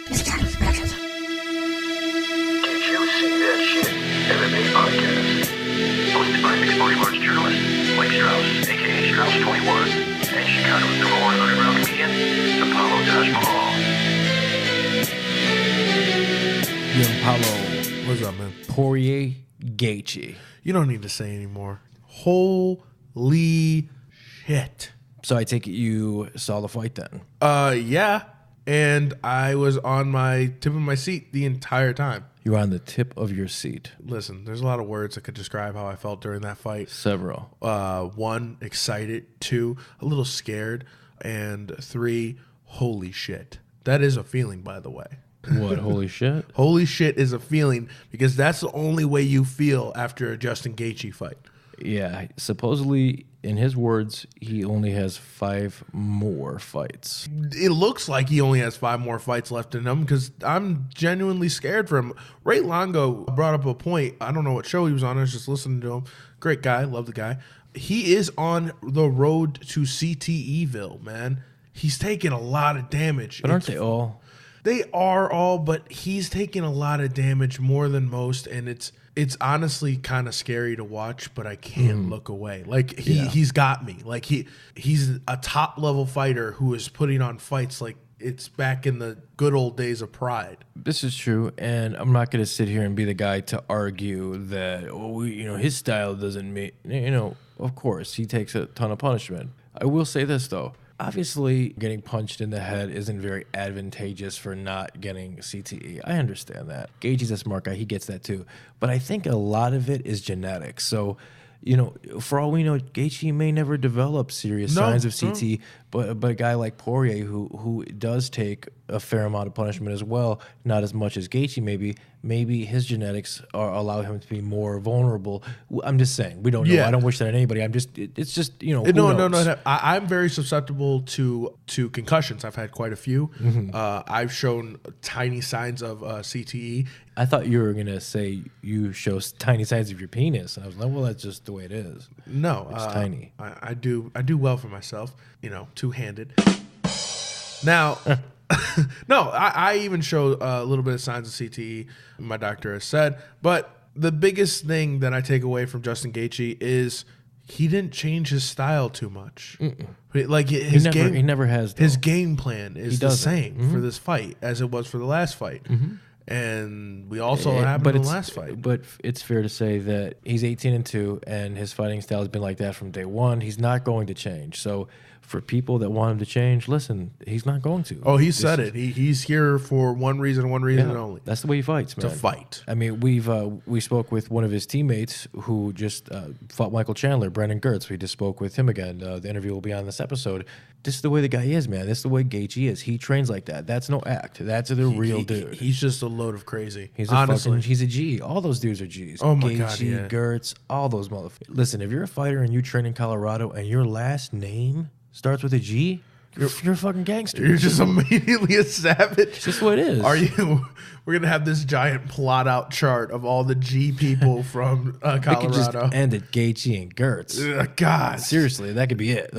Did you see that shit? MMA podcast. Hosted by mixed martial arts journalist Mike Strauss, aka Strauss21, and Chicago's number one underground comedian, Apollo Taj Mahal. Yo, Apollo. What's up, man? Poirier, Gaethje. You don't need to say anymore. Holy shit. So I take it you saw the fight then? Yeah. And I was on my tip of my seat the entire time. You were on the tip of your seat. Listen, there's a lot of words that could describe how I felt during that fight. Several. 1, excited. 2, a little scared. And 3, holy shit. That is a feeling, by the way. What, holy shit? Holy shit is a feeling because that's the only way you feel after a Justin Gaethje fight. Yeah, supposedly, in his words, he only has 5 more fights. It looks like he only has 5 more fights left in him because I'm genuinely scared for him. Ray Longo brought up a point. I don't know what show he was on. I was just listening to him. Great guy. Love the guy. He is on the road to CTEville, man. He's taking a lot of damage. But aren't they all? They are all, but he's taking a lot of damage, more than most, and it's honestly kind of scary to watch, but I can't look away. Like he's got me. Like he's a top level fighter who is putting on fights like it's back in the good old days of Pride. This is true, and I'm not going to sit here and be the guy to argue that his style doesn't mean of course he takes a ton of punishment. I will say this though. Obviously, getting punched in the head isn't very advantageous for not getting CTE. I understand that. Gaethje's a smart guy. He gets that too. But I think a lot of it is genetics. So, for all we know, Gaethje may never develop serious signs of CTE. But a guy like Poirier, who does take a fair amount of punishment as well, not as much as Gaethje maybe his genetics allow him to be more vulnerable. I'm just saying. We don't know. Yeah. I don't wish that on anybody. It's just, who No. knows? I'm very susceptible to concussions. I've had quite a few. I've shown tiny signs of CTE. I thought you were going to say you show tiny signs of your penis. And I was like, well, that's just the way it is. No. It's tiny. I do well for myself, two-handed. Now, no, I even show a little bit of signs of CTE, my doctor has said. But the biggest thing that I take away from Justin Gaethje is he didn't change his style too much. Like he never has. Though. His game plan is the same for this fight as it was for the last fight. And we also happened in the last fight. But it's fair to say that he's 18-2, and his fighting style has been like that from day one. He's not going to change. So for people that want him to change, listen, he's not going to. Oh, he said it. He's here for one reason only. That's the way he fights, man. To fight. I mean, we spoke with one of his teammates who just fought Michael Chandler, Brandon Gertz. We just spoke with him again. The interview will be on this episode. This is the way the guy is, man. This is the way Gaethje is. He trains like that. That's no act. That's the real dude. He's just a load of crazy. He's a G. All those dudes are Gs. Oh my Gaethje, God, yeah. Gertz, all those motherfuckers. Listen, if you're a fighter and you train in Colorado and your last name starts with a G, you're a fucking gangster. You're just immediately a savage. It's just what it is. We're gonna have this giant plot out chart of all the G people from Colorado. They could just end at Gaethje and Gertz. God, seriously, that could be it.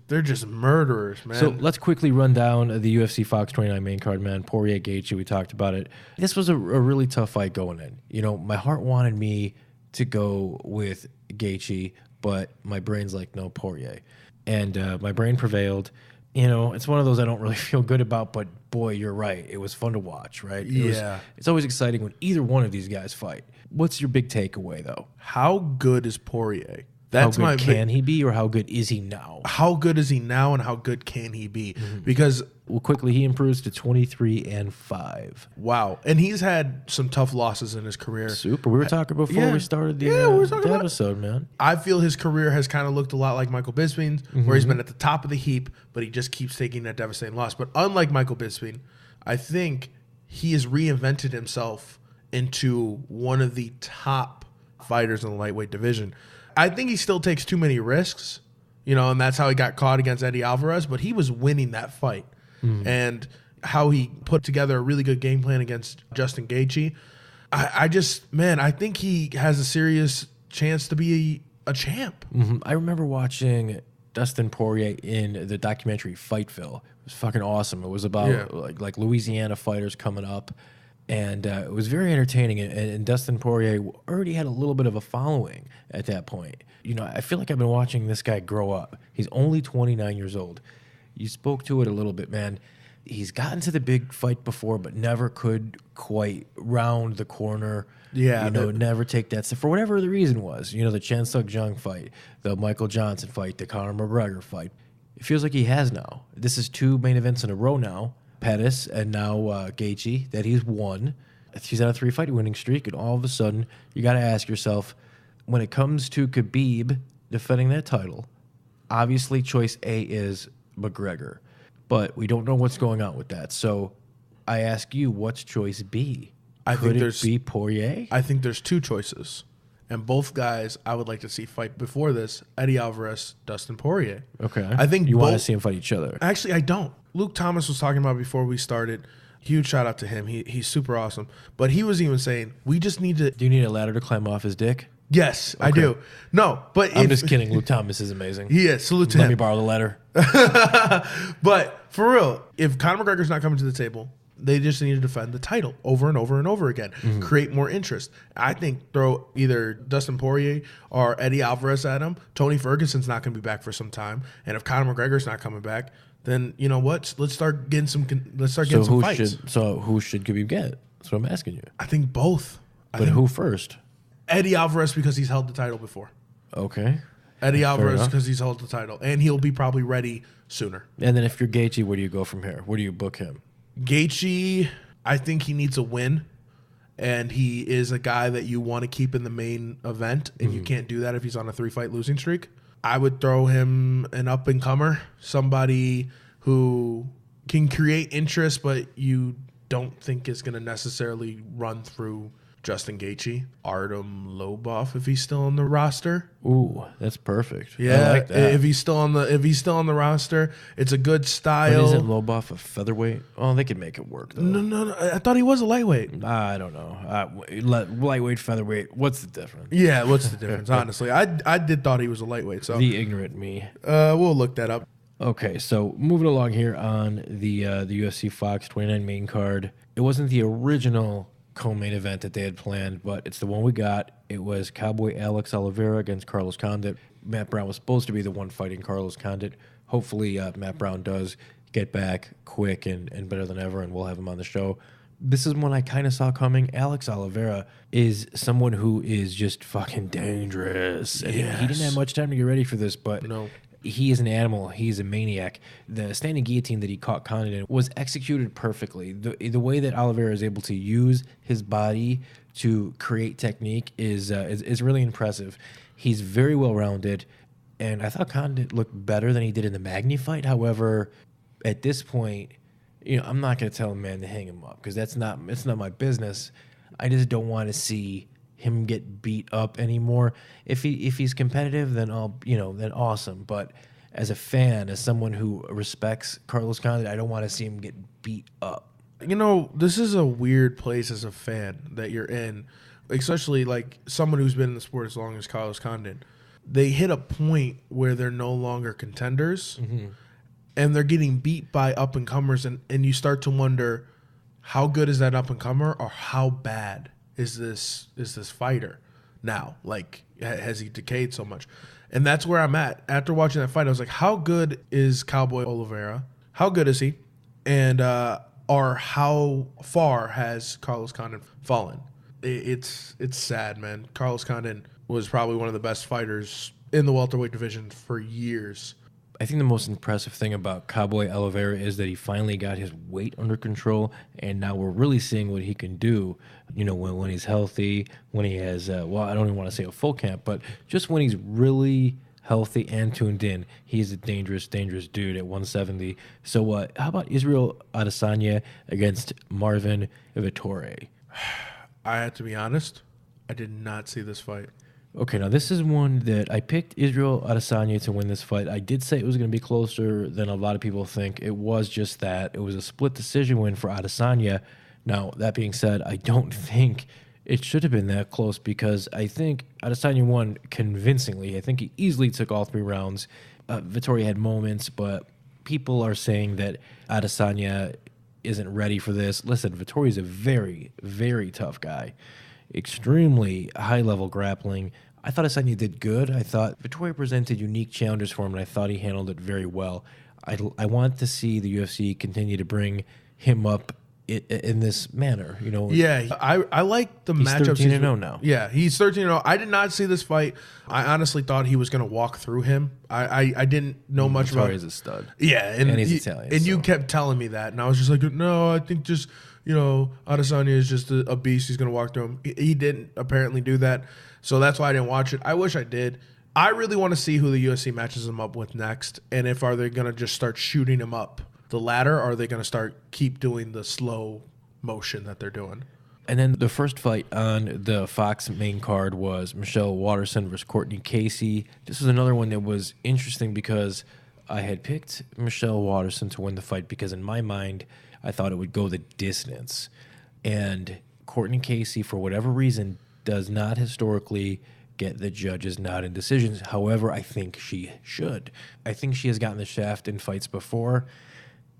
They're just murderers, man. So let's quickly run down the UFC FOX 29 main card, man. Poirier, Gaethje, we talked about it. This was a really tough fight going in. My heart wanted me to go with Gaethje, but my brain's like, no, Poirier. And my brain prevailed. It's one of those I don't really feel good about, but boy, you're right. It was fun to watch, right? It's always exciting when either one of these guys fight. What's your big takeaway, though? How good is Poirier? That's how good can he be, or how good is he now? How good is he now, and how good can he be? Because quickly he improves to 23-5. Wow, and he's had some tough losses in his career. Super. We were talking before we started the episode, man. I feel his career has kind of looked a lot like Michael Bisping's, where he's been at the top of the heap, but he just keeps taking that devastating loss. But unlike Michael Bisping, I think he has reinvented himself into one of the top fighters in the lightweight division. I think he still takes too many risks, and that's how he got caught against Eddie Alvarez, but he was winning that fight. And how he put together a really good game plan against Justin Gaethje. I think he has a serious chance to be a champ. I remember watching Dustin Poirier in the documentary Fightville. It was fucking awesome. It was about like Louisiana fighters coming up, and it was very entertaining. And Dustin Poirier already had a little bit of a following at that point. You know, I feel like I've been watching this guy grow up. He's only 29 years old. You spoke to it a little bit, man. He's gotten to the big fight before, but never could quite round the corner. Yeah, you know, never take that step for whatever the reason was. You know, the Chan Sung Jung fight, the Michael Johnson fight, the Conor McGregor fight. It feels like he has now. This is 2 main events in a row now. Pettis and now Gaethje that he's won. He's on a 3-fight winning streak, and all of a sudden, you got to ask yourself, when it comes to Khabib defending that title, obviously choice A is McGregor. But we don't know what's going on with that. So I ask you, what's choice B? Could it be Poirier? I think there's 2 choices. And both guys I would like to see fight before this, Eddie Alvarez, Dustin Poirier. Okay. I think you want to see them fight each other. Actually, I don't. Luke Thomas was talking about before we started. Huge shout out to him. He's super awesome. But he was even saying, we just need to... Do you need a ladder to climb off his dick? Yes, okay. I do. No, but... I'm just kidding. Luke Thomas is amazing. He is. Salute to him. Let me borrow the ladder. But for real, if Conor McGregor's not coming to the table, they just need to defend the title over and over and over again. Mm-hmm. Create more interest. I think throw either Dustin Poirier or Eddie Alvarez at him. Tony Ferguson's not going to be back for some time. And if Conor McGregor's not coming back, then you know what? Let's start getting some fights. So who should Khabib get? That's what I'm asking you. I think both. But who first? Eddie Alvarez, because he's held the title before. Okay. Eddie Alvarez, because he's held the title. And he'll be probably ready sooner. And then if you're Gaethje, where do you go from here? Where do you book him? Gaethje, I think he needs a win. And he is a guy that you want to keep in the main event. And you can't do that if he's on a 3-fight losing streak. I would throw him an up-and-comer. Somebody who can create interest, but you don't think is going to necessarily run through Justin Gaethje. Artem Lobov, if he's still on the roster. Ooh, that's perfect. Yeah, I like that. If he's still on the roster, it's a good style. But isn't Lobov a featherweight? Oh, they could make it work though. No. I thought he was a lightweight. I don't know. Lightweight, featherweight. What's the difference? Yeah, what's the difference? Honestly, I did thought he was a lightweight. So the ignorant me. We'll look that up. Okay, so moving along here on the UFC FOX 29 main card. It wasn't the original co-main event that they had planned, but it's the one we got. It was Cowboy Alex Oliveira against Carlos Condit. Matt Brown was supposed to be the one fighting Carlos Condit. Hopefully Matt Brown does get back quick and better than ever, and we'll have him on the show. This is one I kind of saw coming. Alex Oliveira is someone who is just fucking dangerous. And yes. He didn't have much time to get ready for this, but no. He is an animal. He's a maniac. The standing guillotine that he caught Condit in was executed perfectly. The way that Oliveira is able to use his body to create technique is really impressive. He's very well rounded, and I thought Condit looked better than he did in the Magny fight. However, at this point, you know, I'm not going to tell a man to hang him up because it's not my business. I just don't want to see him get beat up anymore. If he's competitive, then then awesome. But as a fan, as someone who respects Carlos Condit, I don't want to see him get beat up. You know, this is a weird place as a fan that you're in, especially like someone who's been in the sport as long as Carlos Condit. They hit a point where they're no longer contenders, and they're getting beat by up and comers, and you start to wonder, how good is that up and comer, or how bad is this fighter now? Like, has he decayed so much? And that's where I'm at. After watching that fight, I was like, how good is Cowboy Oliveira? How good is he? And or how far has Carlos Condit fallen? It's sad, man. Carlos Condit was probably one of the best fighters in the welterweight division for years. I think the most impressive thing about Cowboy Oliveira is that he finally got his weight under control, and now we're really seeing what he can do. You know, when he's healthy, when he has, I don't even want to say a full camp, but just when he's really healthy and tuned in, he's a dangerous, dangerous dude at 170. So how about Israel Adesanya against Marvin Vettori? I have to be honest, I did not see this fight. Okay, now this is one that I picked Israel Adesanya to win this fight. I did say it was going to be closer than a lot of people think. It was just that. It was a split decision win for Adesanya. Now, that being said, I don't think it should have been that close because I think Adesanya won convincingly. I think he easily took all 3 rounds. Vettori had moments, but people are saying that Adesanya isn't ready for this. Listen, Vettori is a very, very tough guy. Extremely high-level grappling. I thought Adesanya did good. I thought Vettori presented unique challenges for him, and I thought he handled it very well. I want to see the UFC continue to bring him up in this manner, you know. Yeah, I like the He's matchups. 13-0 now. Yeah, he's 13-0. I did not see this fight. I honestly thought he was going to walk through him. I didn't know much about. He's a stud. Yeah, and he's Italian. And you kept telling me that, and I was just like, no, I think just Adesanya is just a beast. He's going to walk through him. He didn't apparently do that, so that's why I didn't watch it. I wish I did. I really want to see who the UFC matches him up with next, and if are they going to just start shooting him up the ladder, or are they going to keep doing the slow motion that they're doing? And then the first fight on the Fox main card was Michelle Waterson versus Courtney Casey. This was another one that was interesting because I had picked Michelle Waterson to win the fight because in my mind, I thought it would go the distance. And Courtney Casey, for whatever reason, does not historically get the judges nod in decisions. However, I think she should. I think she has gotten the shaft in fights before,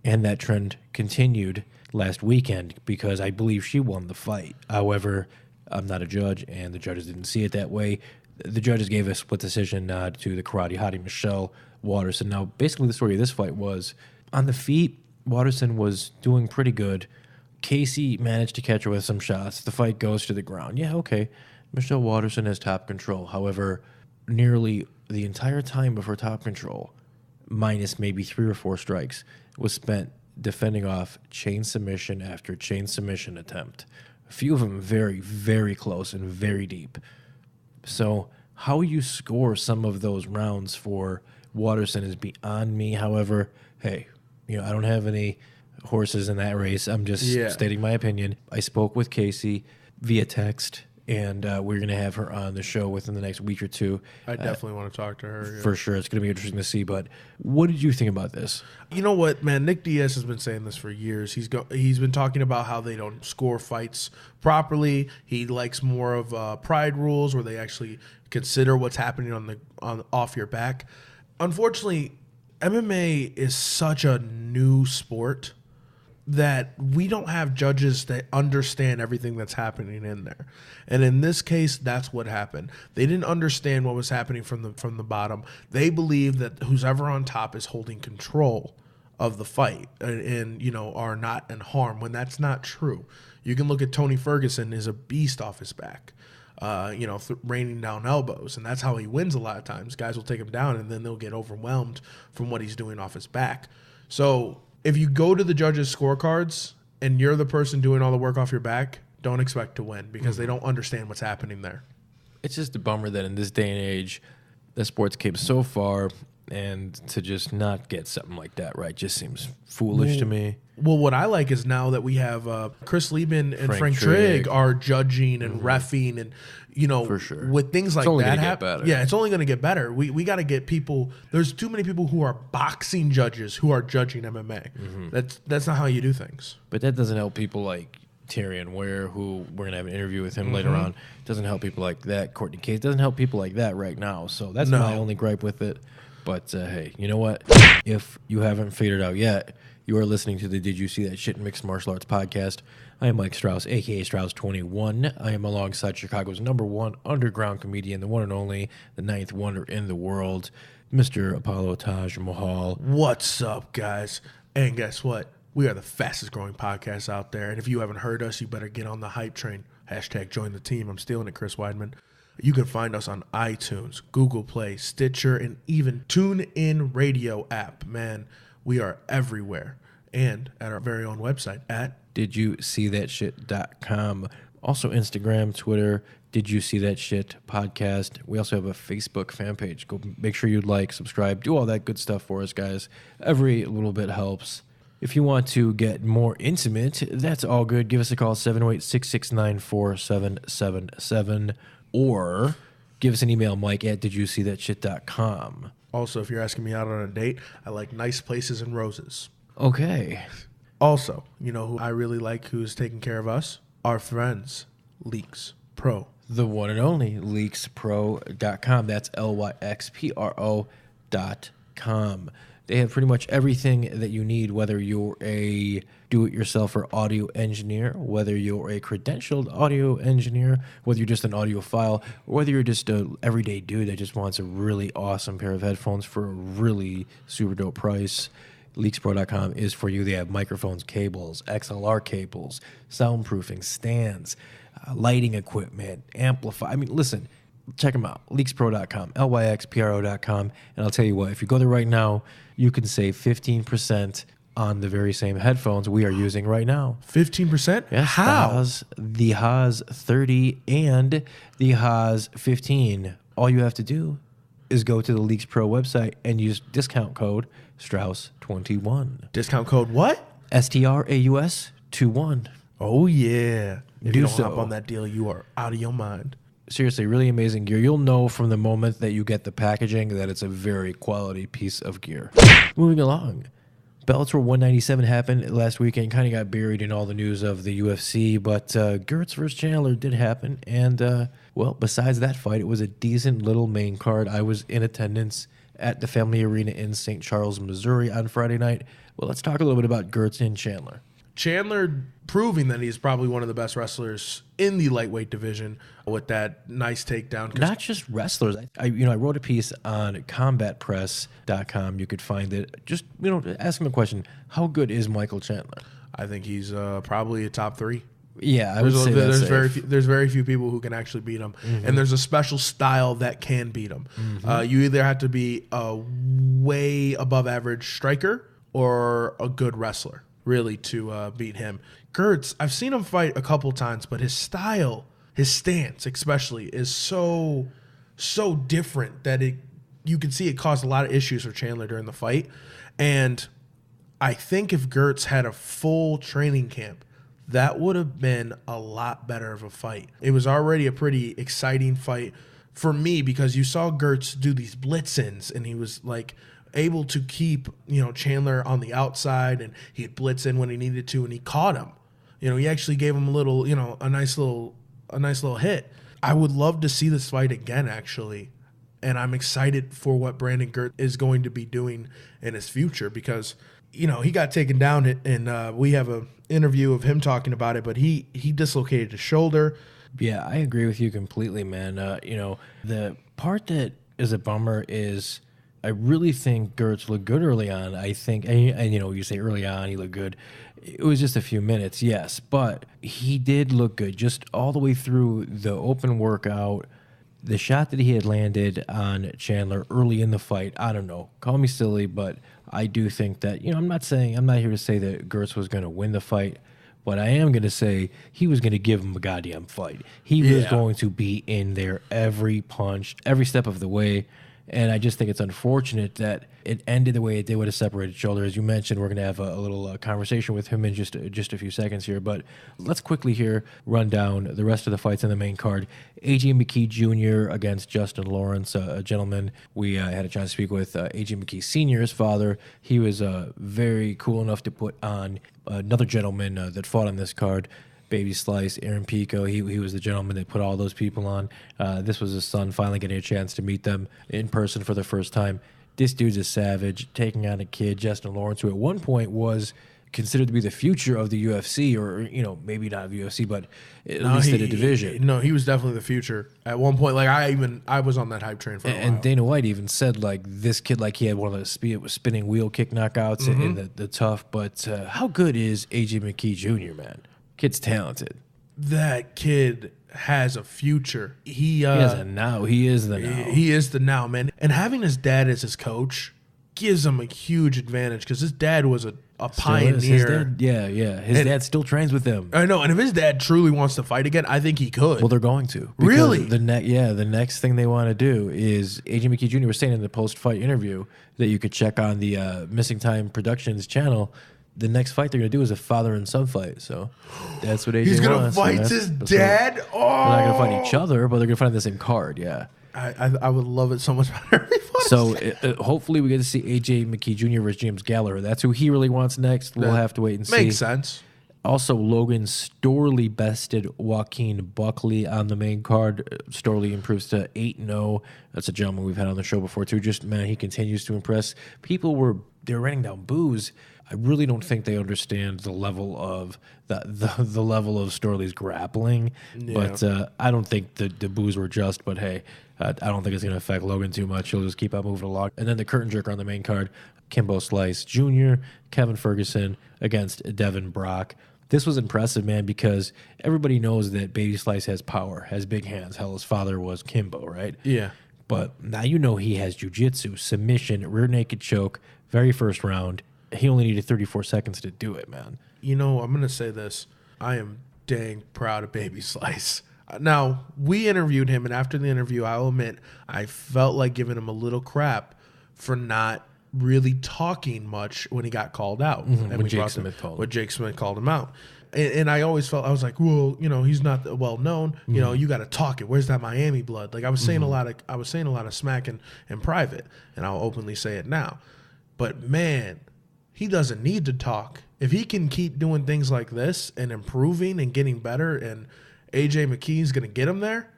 and that trend continued last weekend because I believe she won the fight. However, I'm not a judge, and the judges didn't see it that way. The judges gave a split decision nod to the karate hottie Michelle Waterson. Now, basically, the story of this fight was on the feet, Waterson was doing pretty good. Casey managed to catch her with some shots. The fight goes to the ground. Yeah, okay. Michelle Waterson has top control. However, nearly the entire time of her top control, minus maybe 3 or 4 strikes, was spent defending off chain submission after chain submission attempt. A few of them very, very close and very deep. So how you score some of those rounds for Waterson is beyond me. However, hey, I don't have any horses in that race. I'm just stating my opinion. I spoke with Casey via text, and we're going to have her on the show within the next week or two. I definitely want to talk to her. For sure. It's going to be interesting to see. But what did you think about this? You know what, man? Nick Diaz has been saying this for years. He's been talking about how they don't score fights properly. He likes more of pride rules where they actually consider what's happening on off your back. Unfortunately, MMA is such a new sport that we don't have judges that understand everything that's happening in there. And in this case, that's what happened. They didn't understand what was happening from the bottom. They believe that who's ever on top is holding control of the fight and are not in harm, when that's not true. You can look at Tony Ferguson is a beast off his back, raining down elbows, and that's how he wins a lot of times. Guys will take him down, and then they'll get overwhelmed from what he's doing off his back. So if you go to the judges' scorecards and you're the person doing all the work off your back, don't expect to win because they don't understand what's happening there. It's just a bummer that in this day and age, the sports came so far, and to just not get something like that right just seems foolish to me. Well, what I like is now that we have Chris Lieben and Frank Trigg are judging and reffing, and for sure. with things like that happen. Yeah, it's only going to get better. We got to get people. There's too many people who are boxing judges who are judging MMA. That's not how you do things. But that doesn't help people like Tyrion Ware, who we're gonna have an interview with him later on. Doesn't help people like that. Courtney Case doesn't help people like that right now. So that's my only gripe with it. But hey, you know what? If you haven't figured out yet, you are listening to the Did You See That Shit Mixed Martial Arts podcast. I am Mike Strauss, a.k.a. Strauss21. I am alongside Chicago's #1 underground comedian, the one and only, the 9th wonder in the world, Mr. Apollo Taj Mahal. What's up, guys? And guess what? We are the fastest growing podcast out there. And if you haven't heard us, you better get on the hype train. # join the team. I'm stealing it, Chris Weidman. You can find us on iTunes, Google Play, Stitcher, and even TuneIn Radio app. Man, we are everywhere. And at our very own website at DidYouSeeThatShit.com. Also Instagram, Twitter, Did You See That Shit podcast. We also have a Facebook fan page. Go make sure you like, subscribe, do all that good stuff for us, guys. Every little bit helps. If you want to get more intimate, that's all good. Give us a call, 708-669-4777. Or give us an email, Mike at DidYouSeeThatShit.com. Also, if you're asking me out on a date, I like nice places and roses. Okay. Also, you know who I really like who's taking care of us? Our friends, Leaks Pro. The one and only LeaksPro.com. That's LYXPRO.com. LeaksPro.com. They have pretty much everything that you need, whether you're a do-it-yourself or audio engineer, whether you're a credentialed audio engineer, whether you're just an audiophile, or whether you're just an everyday dude that just wants a really awesome pair of headphones for a really super dope price. LeaksPro.com is for you. They have microphones, cables, XLR cables, soundproofing, stands, lighting equipment, amplify. I mean, listen, check them out. LeaksPro.com, LYXPRO.com. And I'll tell you what, if you go there right now, you can save 15% on the very same headphones we are using right now. 15%? Yes, How? The Haas 30 and the Haas 15. All you have to do is go to the Leaks Pro website and use discount code Strauss21. Discount code what? STRAUS 21. Oh, yeah. If Do you don't so. hop on that deal, you are out of your mind. Seriously, really amazing gear. You'll know from the moment that you get the packaging that it's a very quality piece of gear. Moving along. Bellator 197 happened last weekend. Kind of got buried in all the news of the UFC, but Gertz versus Chandler did happen. And, well, besides that fight, it was a decent little main card. I was in attendance at the Family Arena in St. Charles, Missouri on Friday night. Well, let's talk a little bit about Gertz and Chandler. Chandler proving that he's probably one of the best wrestlers in the lightweight division with that nice takedown. Not just wrestlers. I wrote a piece on combatpress.com. You could find it. Just, ask him a question. How good is Michael Chandler? I think he's probably a top 3. Yeah, I would say that's safe. There's very few people who can actually beat him, and there's a special style that can beat him. You either have to be a way above average striker or a good wrestler, really, to beat him. Gertz, I've seen him fight a couple times, but his style, his stance especially, is so different that you can see it caused a lot of issues for Chandler during the fight. And I think if Gertz had a full training camp, that would have been a lot better of a fight. It was already a pretty exciting fight for me because you saw Gertz do these blitz-ins, and he was like able to keep, Chandler on the outside, and he'd blitz in when he needed to, and he caught him. He actually gave him a little, a nice little hit. I would love to see this fight again, actually. And I'm excited for what Brandon Gertz is going to be doing in his future because, he got taken down, and we have an interview of him talking about it, but he dislocated his shoulder. Yeah, I agree with you completely, man. The part that is a bummer is I really think Gertz looked good early on. I think, and you say early on he looked good. It was just a few minutes, yes, but he did look good just all the way through the open workout. The shot that he had landed on Chandler early in the fight, I don't know, call me silly, but I do think that, I'm not here to say that Gertz was going to win the fight, but I am going to say he was going to give him a goddamn fight. He was going to be in there every punch, every step of the way. And I just think it's unfortunate that it ended the way it did with a separated shoulder. As you mentioned, we're going to have a little conversation with him in just a few seconds here. But let's quickly here run down the rest of the fights in the main card. A.J. McKee Jr. against Justin Lawrence, a gentleman we had a chance to speak with. A.J. McKee Sr.'s father. He was very cool enough to put on another gentleman that fought on this card. Baby Slice, Aaron Pico, he was the gentleman that put all those people on. This was his son finally getting a chance to meet them in person for the first time. This dude's a savage, taking on a kid, Justin Lawrence, who at one point was considered to be the future of the UFC, or maybe not of the UFC, but at least in a division. No, he was definitely the future at one point. Like I was on that hype train for a while. And Dana White even said like this kid, like he had one of the spinning wheel kick knockouts in the tough. But how good is AJ McKee Jr., man? Kid's talented. That kid has a future. He has a now. He is the now. He is the now, man. And having his dad as his coach gives him a huge advantage because his dad was a pioneer. His dad, His dad still trains with them. I know. And if his dad truly wants to fight again, I think he could. Well, they're going to. Really? The next thing they want to do is AJ McKee Jr. was saying in the post-fight interview that you could check on the Missing Time Productions channel. The next fight they're going to do is a father and son fight. So that's what AJ He's going to wants. fight his dad? They're not going to fight each other, but they're going to fight on the same card, yeah. I would love it so much better. So hopefully we get to see AJ McKee Jr. versus James Gallagher. That's who he really wants next. We'll have to wait and see. Makes sense. Also, Logan Storley bested Joaquin Buckley on the main card. Storley improves to 8-0. That's a gentleman we've had on the show before too. Just, man, he continues to impress. They're writing down boos. I really don't think they understand the level of the level of Storley's grappling. Yeah. But I don't think the boos were just. But hey, I don't think it's going to affect Logan too much. He'll just keep on moving along. And then the curtain jerker on the main card, Kimbo Slice Jr., Kevin Ferguson against Devin Brock. This was impressive, man, because everybody knows that Baby Slice has power, has big hands. Hell, his father was Kimbo, right? Yeah. But now you know he has jiu-jitsu, submission, rear naked choke, very first round. He only needed 34 seconds to do it, man. You know, I'm going to say this. I am dang proud of Baby Slice. Now, we interviewed him, and after the interview, I'll admit, I felt like giving him a little crap for not really talking much when he got called out. Mm-hmm. And when Jake Smith called him out. And I always felt, I was like, well, you know, he's not well known. You know, you got to talk it. Where's that Miami blood? Like I was saying a lot of smack in private, and I'll openly say it now. But man, he doesn't need to talk. If he can keep doing things like this and improving and getting better, and AJ McKee's going to get him there,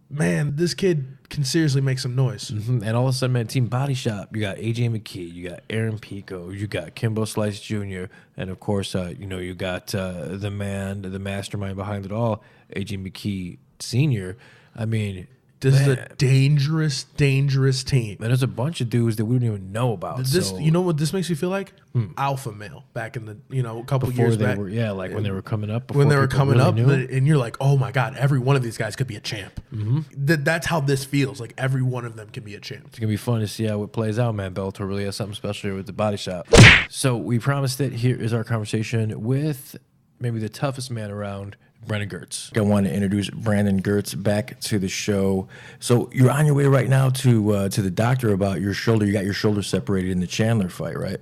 man, this kid can seriously make some noise. Mm-hmm. And all of a sudden, man, Team Body Shop, you got AJ McKee, you got Aaron Pico, you got Kimbo Slice Jr., and of course, you got the mastermind behind it all, AJ McKee Sr. I mean, this is a dangerous, dangerous team. And there's a bunch of dudes that we don't even know about. You know what this makes me feel like? Alpha male back in the, a couple years back. When they were coming up. When they were coming up, and you're like, oh my God, every one of these guys could be a champ. Mm-hmm. That's how this feels. Like every one of them can be a champ. It's going to be fun to see how it plays out, man. Bellator really has something special here with the Body Shop. So we promised it. Here is our conversation with maybe the toughest man around, Brandon Gertz. I want to introduce Brandon Gertz back to the show. So you're on your way right now to the doctor about your shoulder. You got your shoulder separated in the Chandler fight, right?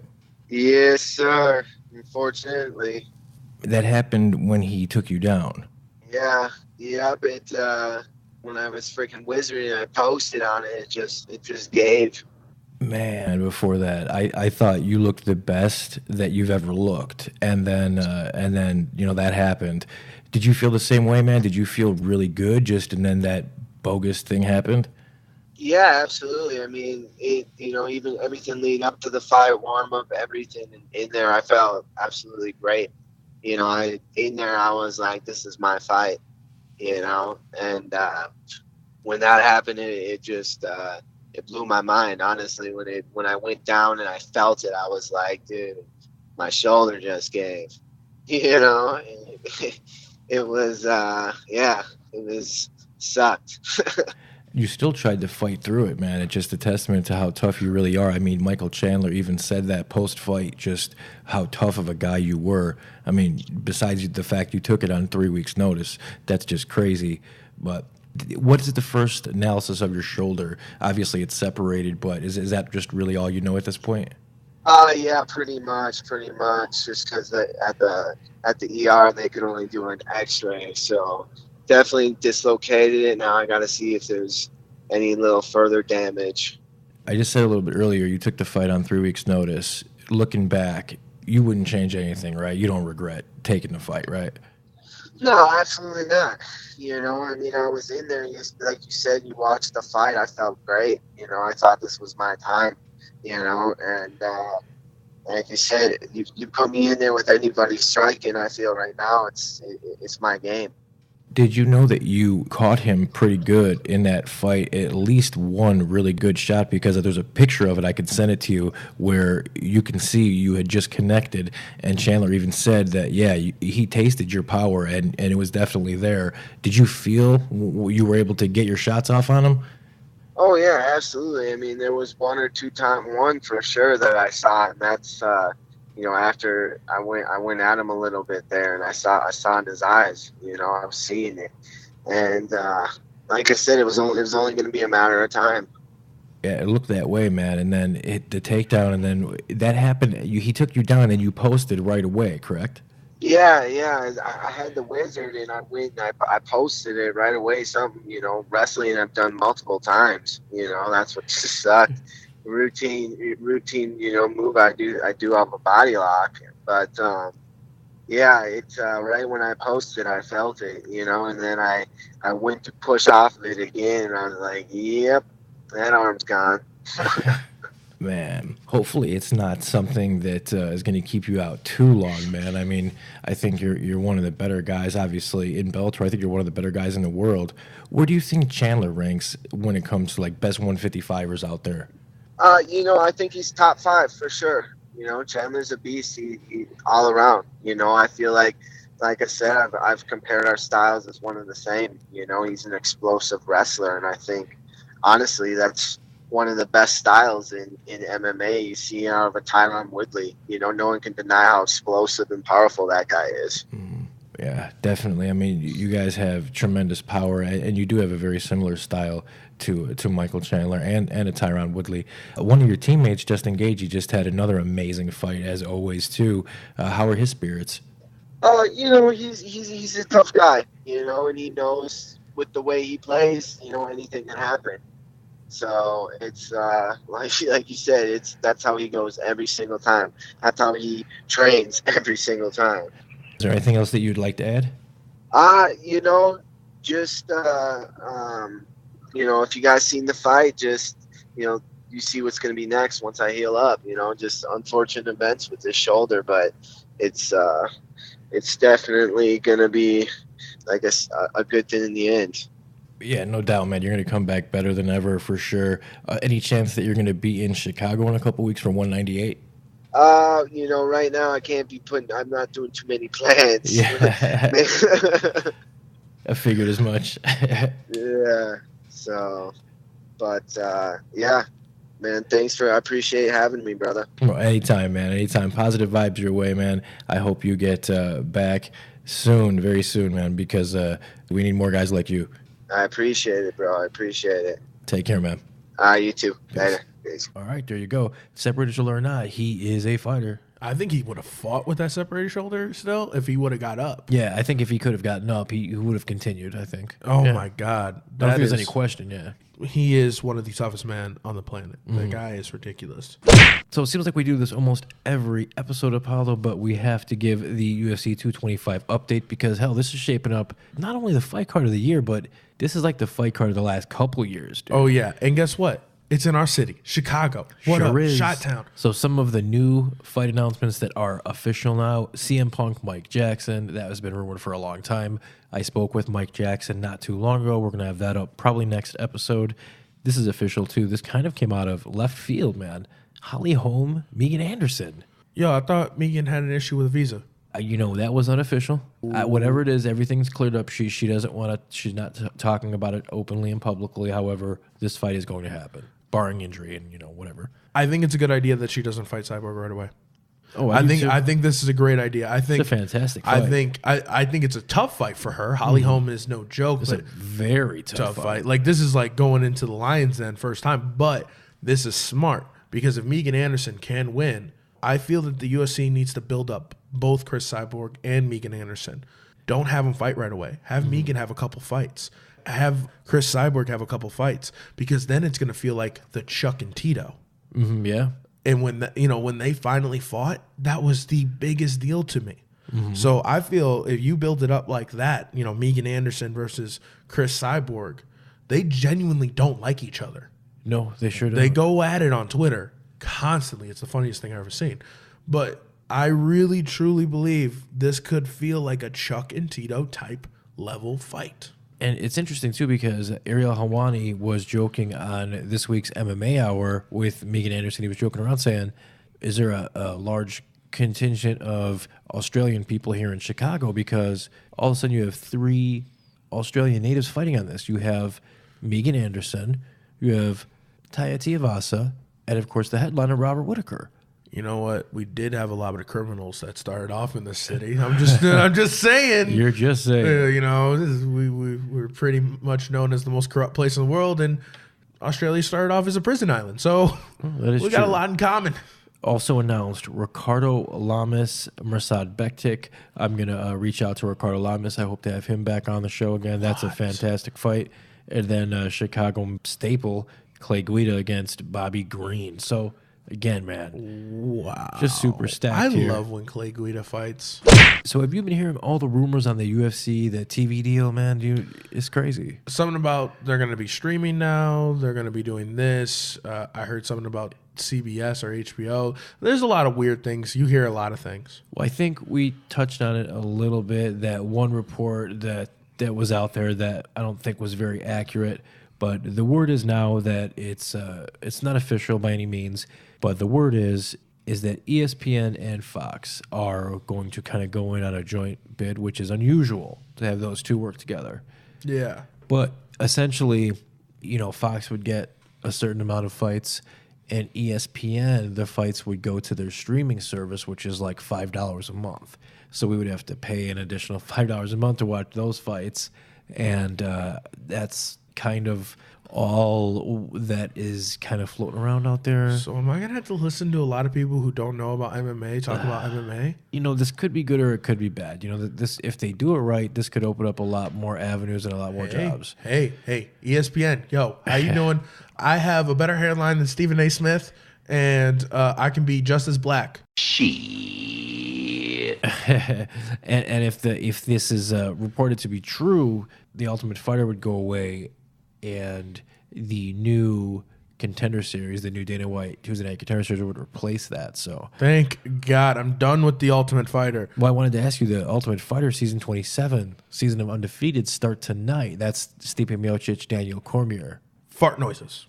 Yes, sir. Unfortunately. That happened when he took you down. Yeah. But when I was freaking wizarding, I posted on it. It just gave. Man, before that, I thought you looked the best that you've ever looked, and then that happened. Did you feel the same way, man? Did you feel really good and then that bogus thing happened? Yeah, absolutely. I mean, even everything leading up to the fight, warm up, everything in there, I felt absolutely great. I was like, this is my fight, and when that happened, it just it blew my mind, honestly. When I went down and I felt it, I was like, dude, my shoulder just gave, It was, it was sucked. You still tried to fight through it, man. It's just a testament to how tough you really are. I mean, Michael Chandler even said that post-fight, just how tough of a guy you were. I mean, besides the fact you took it on 3 weeks' notice, that's just crazy. But what is the first analysis of your shoulder? Obviously, it's separated, but is that just really all you know at this point? Yeah, pretty much. Just because at the ER they could only do an X-ray, so definitely dislocated it. Now I got to see if there's any little further damage. I just said a little bit earlier, you took the fight on 3 weeks' notice. Looking back, you wouldn't change anything, right? You don't regret taking the fight, right? No, absolutely not. I was in there, like you said, you watched the fight. I felt great. I thought this was my time. And like you said, you put me in there with anybody striking, I feel right now it's my game. Did you know that you caught him pretty good in that fight? At least one really good shot, because there's a picture of it. I could send it to you where you can see you had just connected, and Chandler even said that, he tasted your power, and it was definitely there. Did you feel you were able to get your shots off on him? Oh, yeah, absolutely. I mean, there was one for sure that I saw, and that's, after I went at him a little bit there, and I saw in his eyes, I was seeing it. And like I said, it was only going to be a matter of time. Yeah, it looked that way, man. And then the takedown, and then that happened. He took you down, and you posted right away, correct? Yeah. I had the wizard, and I went and I posted it right away. Something, wrestling I've done multiple times. That's what just sucked. Routine, move I do off a body lock. But Yeah, it's right when I posted, I felt it, and then I went to push off of it again, and I was like, yep, that arm's gone. Man, hopefully it's not something that is going to keep you out too long, man. I mean, I think you're one of the better guys, obviously, in Bellator. I think you're one of the better guys in the world. Where do you think Chandler ranks when it comes to like best 155ers out there? I think he's top 5 for sure. Chandler's a beast. He all around. I feel like I said, I've compared our styles as one and the same. He's an explosive wrestler, and I think honestly that's one of the best styles in MMA. You see out of a Tyron Woodley. No one can deny how explosive and powerful that guy is. Yeah, definitely. I mean, you guys have tremendous power, and you do have a very similar style to Michael Chandler and a Tyron Woodley. One of your teammates, Justin Gaethje, just had another amazing fight, as always, too. How are his spirits? He's a tough guy, and he knows with the way he plays, anything can happen. So it's like you said, that's how he goes every single time. That's how he trains every single time. Is there anything else that you'd like to add? Just if you guys seen the fight, just you see what's going to be next once I heal up. Just unfortunate events with this shoulder, but it's definitely going to be like a good thing in the end. Yeah, no doubt, man. You're going to come back better than ever for sure. Any chance that you're going to be in Chicago in a couple weeks for 198? Right now I can't be I'm not doing too many plans. Yeah. I figured as much. Yeah. So, but, yeah, man, I appreciate having me, brother. Well, anytime, man. Anytime. Positive vibes your way, man. I hope you get back soon, very soon, man, because we need more guys like you. I appreciate it, bro. I appreciate it. Take care, man. You too. Peace. Later. Peace. All right, there you go. Separated shoulder or not, he is a fighter. I think he would have fought with that separated shoulder still if he would have got up. Yeah, I think if he could have gotten up, he would have continued, I think. Oh, yeah. my God. I don't think there's any question, yeah. He is one of the toughest men on the planet. That guy is ridiculous. So it seems like we do this almost every episode, Apollo, but we have to give the UFC 225 update because, hell, this is shaping up not only the fight card of the year, but this is like the fight card of the last couple years, dude. Oh, yeah. And guess what? It's in our city, Chicago. What Sure up? is. Chi-Town. So some of the new fight announcements that are official now, CM Punk, Mike Jackson, that has been rumored for a long time. I spoke with Mike Jackson not too long ago. We're going to have that up probably next episode. This is official, too. This kind of came out of left field, man. Holly Holm, Megan Anderson. Yo, I thought Megan had an issue with a visa. That was unofficial. Whatever it is, everything's cleared up. She doesn't want to. She's not talking about it openly and publicly. However, this fight is going to happen, barring injury and whatever. I think it's a good idea that she doesn't fight Cyborg right away. Oh, I think this is a great idea. I think it's a fantastic fight. I think it's a tough fight for her. Holly Holm is no joke. It's a very tough fight. Like this is like going into the Lions Den first time, but this is smart because if Megan Anderson can win, I feel that the UFC needs to build up both Chris Cyborg and Megan Anderson. Don't have them fight right away. Have Megan have a couple fights. Have Chris Cyborg have a couple fights because then it's going to feel like the Chuck and Tito. Yeah. And when they finally fought, that was the biggest deal to me. So I feel if you build it up like that, Megan Anderson versus Chris Cyborg, they genuinely don't like each other. No, they sure don't. They go at it on Twitter constantly. It's the funniest thing I've ever seen. But I really, truly believe this could feel like a Chuck and Tito type level fight. And it's interesting, too, because Ariel Helwani was joking on this week's MMA Hour with Megan Anderson. He was joking around saying, is there a large contingent of Australian people here in Chicago? Because all of a sudden you have 3 Australian natives fighting on this. You have Megan Anderson, you have Taya Tuivasa, and, of course, the headliner, Robert Whittaker. You know what? We did have a lot of criminals that started off in this city. I'm just saying. You're just saying. We're pretty much known as the most corrupt place in the world, and Australia started off as a prison island. So we got a lot in common. Also announced Ricardo Lamas, Mirsad Bektik. I'm going to reach out to Ricardo Lamas. I hope to have him back on the show again. That's a fantastic fight. And then Chicago staple, Clay Guida against Bobby Green. So Again, man. Wow. Just super stacked I here. love when Clay Guida fights. So have you been hearing all the rumors on the UFC, the TV deal, man? It's crazy. Something about they're going to be streaming now. They're going to be doing this. I heard something about CBS or HBO. There's a lot of weird things. You hear a lot of things. Well, I think we touched on it a little bit. That one report that was out there that I don't think was very accurate. But the word is now that it's not official by any means. But the word is that ESPN and Fox are going to kind of go in on a joint bid, which is unusual to have those two work together. Yeah. But essentially, Fox would get a certain amount of fights, and ESPN, the fights would go to their streaming service, which is like $5 a month. So we would have to pay an additional $5 a month to watch those fights, and that's kind of all that is kind of floating around out there. So am I going to have to listen to a lot of people who don't know about MMA talk about MMA? This could be good or it could be bad. This, if they do it right, this could open up a lot more avenues and a lot more jobs. Hey, ESPN, yo, how you doing? I have a better hairline than Stephen A. Smith, and I can be just as black. Shit. and if this is reported to be true, the Ultimate Fighter would go away, and the new Contender Series, the new Dana White Tuesday Night Contender Series, would replace that. So thank God, I'm done with the Ultimate Fighter. Well, I wanted to ask you, the Ultimate Fighter season 27, season of Undefeated, start tonight. That's Stipe Miocic, Daniel Cormier. Fart noises.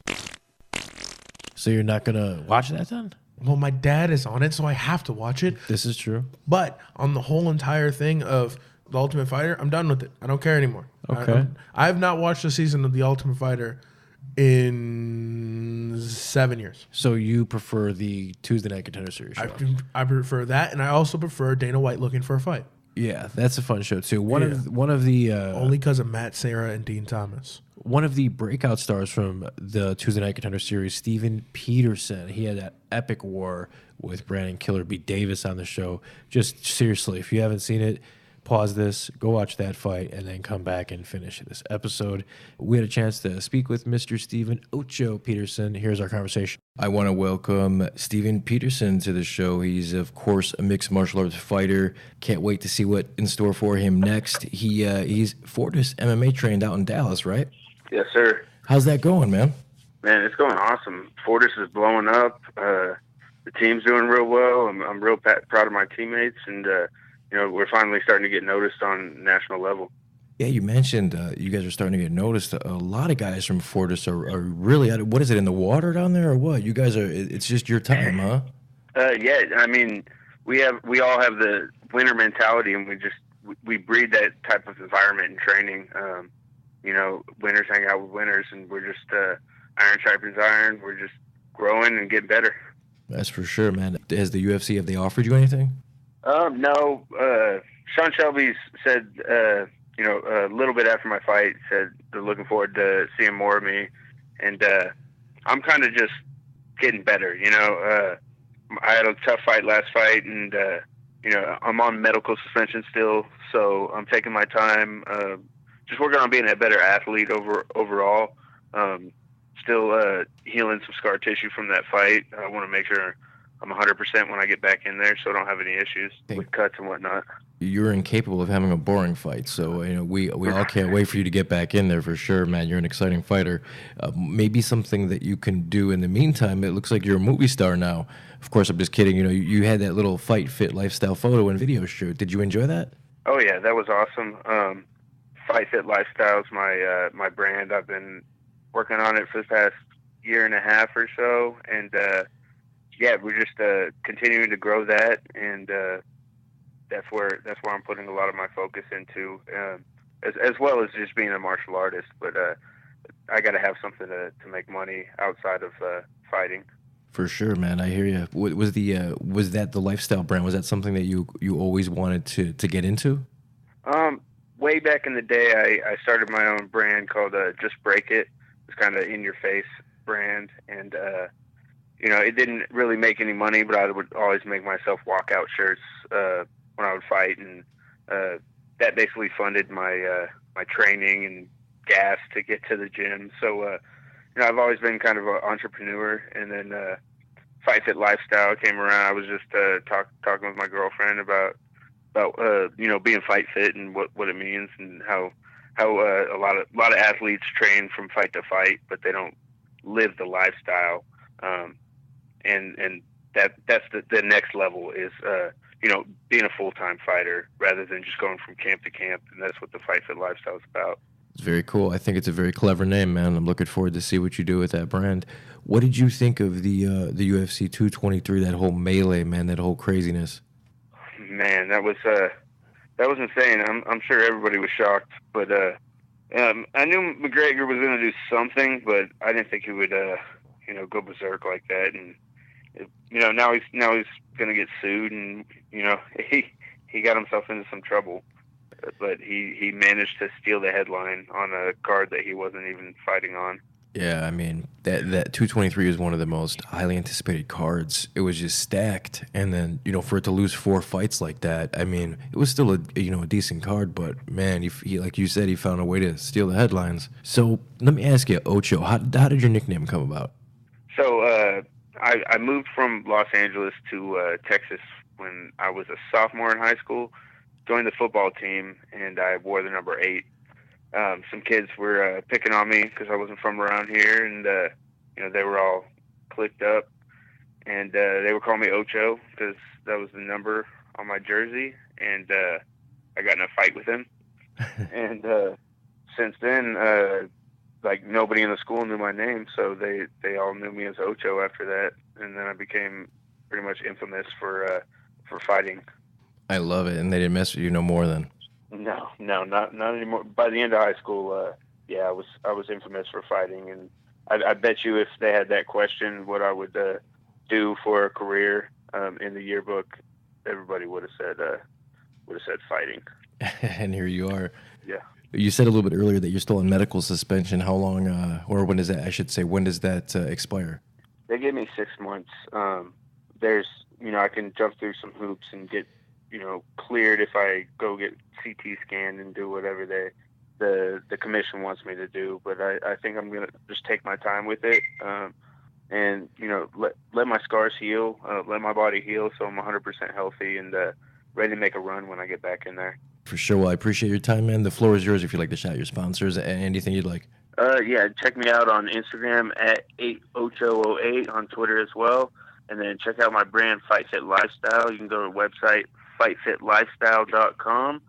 So you're not gonna watch that then? Well, my dad is on it, so I have to watch it. This is true. But on the whole entire thing of the Ultimate Fighter, I'm done with it. I don't care anymore. Okay. I have not watched a season of the Ultimate Fighter in 7 years. So you prefer the Tuesday Night Contender Series show? I prefer that, and I also prefer Dana White looking for a fight. Yeah, that's a fun show too. One of the only because of Matt Serra and Dean Thomas. One of the breakout stars from the Tuesday Night Contender Series, Steven Peterson. He had that epic war with Brandon Killer B. Davis on the show. Just seriously, if you haven't seen it, pause this, go watch that fight, and then come back and finish this episode. We had a chance to speak with Mr. Steven Ocho Peterson. Here's our conversation. I want to welcome Steven Peterson to the show. He's, of course, a mixed martial arts fighter. Can't wait to see what's in store for him next. He's Fortis MMA trained out in Dallas, right? Yes, sir. How's that going, man? Man, it's going awesome. Fortis is blowing up. The team's doing real well. I'm real proud of my teammates, and we're finally starting to get noticed on national level. Yeah, you mentioned you guys are starting to get noticed. A lot of guys from Fortis are really – what is it, in the water down there or what? You guys are – it's just your time, huh? Yeah, I mean, we all have the winner mentality, and we breed that type of environment and training. Winners hang out with winners, and we're just iron sharpens iron. We're just growing and getting better. That's for sure, man. Has the UFC, have they offered you anything? No. Sean Shelby said, a little bit after my fight, said they're looking forward to seeing more of me. And I'm kind of just getting better. I had a tough fight last fight, and, I'm on medical suspension still. So I'm taking my time, just working on being a better athlete overall. Still healing some scar tissue from that fight. I want to make sure I'm 100% when I get back in there, so I don't have any issues with cuts and whatnot. You're incapable of having a boring fight, so we all can't wait for you to get back in there for sure, man. You're an exciting fighter. Maybe something that you can do in the meantime. It looks like you're a movie star now. Of course, I'm just kidding. You had that little Fight Fit lifestyle photo and video shoot. Did you enjoy that? Oh yeah, that was awesome. Fight Fit Lifestyle's my brand. I've been working on it for the past year and a half or so, and we're just continuing to grow that, and that's where I'm putting a lot of my focus into, as well as just being a martial artist. But I got to have something to make money outside of fighting. For sure, man. I hear you. Was that the lifestyle brand? Was that something that you always wanted to get into? Way back in the day, I started my own brand called Just Break It. It's kind of in your face brand, and it didn't really make any money, but I would always make myself walkout shirts when I would fight, and that basically funded my my training and gas to get to the gym. So I've always been kind of an entrepreneur, and then Fight Fit lifestyle came around, I was just talking with my girlfriend about being fight fit and what it means, and how a lot of athletes train from fight to fight, but they don't live the lifestyle. And that's the next level is being a full-time fighter rather than just going from camp to camp, and that's what the Fight Fit lifestyle is about. It's very cool. I think it's a very clever name, man. I'm looking forward to see what you do with that brand. What did you think of the UFC 223? That whole melee, man. That whole craziness. Man, that was insane. I'm sure everybody was shocked, but I knew McGregor was going to do something, but I didn't think he would go berserk like that. And now he's going to get sued, and he got himself into some trouble. But he managed to steal the headline on a card that he wasn't even fighting on. Yeah, I mean, that 223 is one of the most highly anticipated cards. It was just stacked, and then, for it to lose 4 fights like that, I mean, it was still a decent card, but man, he like you said, he found a way to steal the headlines. So let me ask you, Ocho, how did your nickname come about? So I moved from Los Angeles to Texas when I was a sophomore in high school, joined the football team, and I wore the number 8. Some kids were picking on me because I wasn't from around here, and they were all clicked up, and they were calling me Ocho because that was the number on my jersey, and I got in a fight with him. And since then, nobody in the school knew my name, so they all knew me as Ocho after that, and then I became pretty much infamous for fighting. I love it, and they didn't mess with you no more then. No, not anymore. By the end of high school, I was infamous for fighting, and I bet you if they had that question, what I would do for a career in the yearbook, everybody would have said fighting. And here you are. Yeah. You said a little bit earlier that you're still in medical suspension. How long, or when does that? I should say, when does that expire? They gave me 6 months. There's, I can jump through some hoops and get, cleared if I go get CT scanned and do whatever the commission wants me to do. But I think I'm going to just take my time with it, and, let my scars heal, let my body heal so I'm 100% healthy and ready to make a run when I get back in there. For sure. Well, I appreciate your time, man. The floor is yours if you'd like to shout out your sponsors and anything you'd like. Yeah, check me out on Instagram at 8ocho08, on Twitter as well. And then check out my brand, Fight Fit Lifestyle. You can go to our website, fightfitlifestyle.com.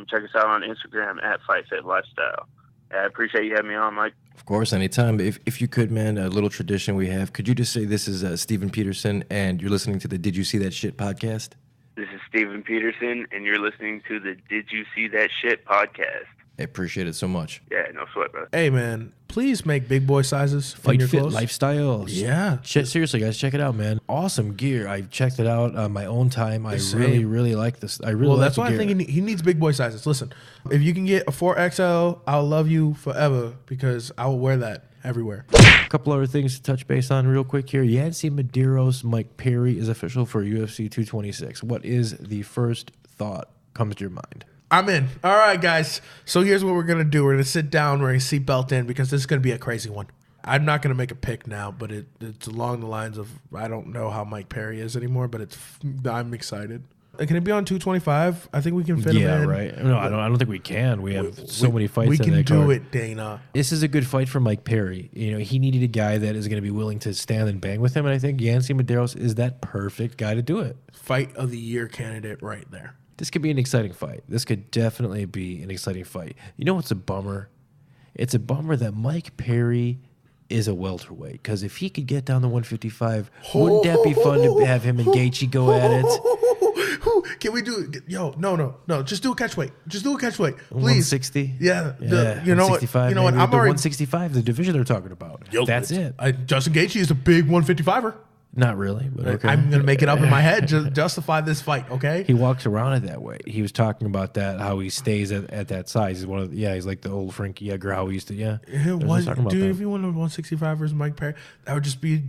Check us out on Instagram at Fight Fit Lifestyle. I appreciate you having me on, Mike. Of course, anytime. If you could, man, a little tradition we have. Could you just say this is Steven Peterson, and you're listening to the Did You See That Shit podcast? This is Steven Peterson, and you're listening to the Did You See That Shit podcast. I appreciate it so much. Yeah, no sweat, brother. Hey, man, please make big boy sizes in Fight your Fit clothes. Lifestyle. Yeah. Seriously, guys, check it out, man. Awesome gear. I've checked it out on my own time. I really like this. I really like that's the why gear. I think he needs big boy sizes. Listen, if you can get a 4XL, I'll love you forever because I will wear that everywhere. A couple other things to touch base on real quick here. Yancy Medeiros, Mike Perry is official for UFC 226. What is the first thought comes to your mind? I'm in. All right, guys. So here's what we're going to do. We're going to sit down. We're going to seatbelt in because this is going to be a crazy one. I'm not going to make a pick now, but it's along the lines of I don't know how Mike Perry is anymore, but I'm excited. Can it be on 225? I think we can fit him in. Yeah, right. No, I don't think we can. We have so many fights. We in can that do card. it, Dana. This is a good fight for Mike Perry. He needed a guy that is going to be willing to stand and bang with him, and I think Yancy Medeiros is that perfect guy to do it. Fight of the year candidate right there. This could be an exciting fight. This could definitely be an exciting fight. You know what's a bummer? It's a bummer that Mike Perry is a welterweight, because if he could get down to 155, wouldn't that be fun to have him and Gaethje go at it? Can we do it? Yo, no. Just do a catchweight. Just do a catchweight, please. 160? Yeah. You know what? I'm already 165, the division they're talking about. That's it. Justin Gaethje is a big 155er. Not really, but okay. I'm going to make it up in my head to justify this fight, okay? He walks around it that way. He was talking about that, how he stays at that size. He's he's like the old Frankie Edgar, how he used to, Dude, if you went to 165 versus Mike Perry, that would just be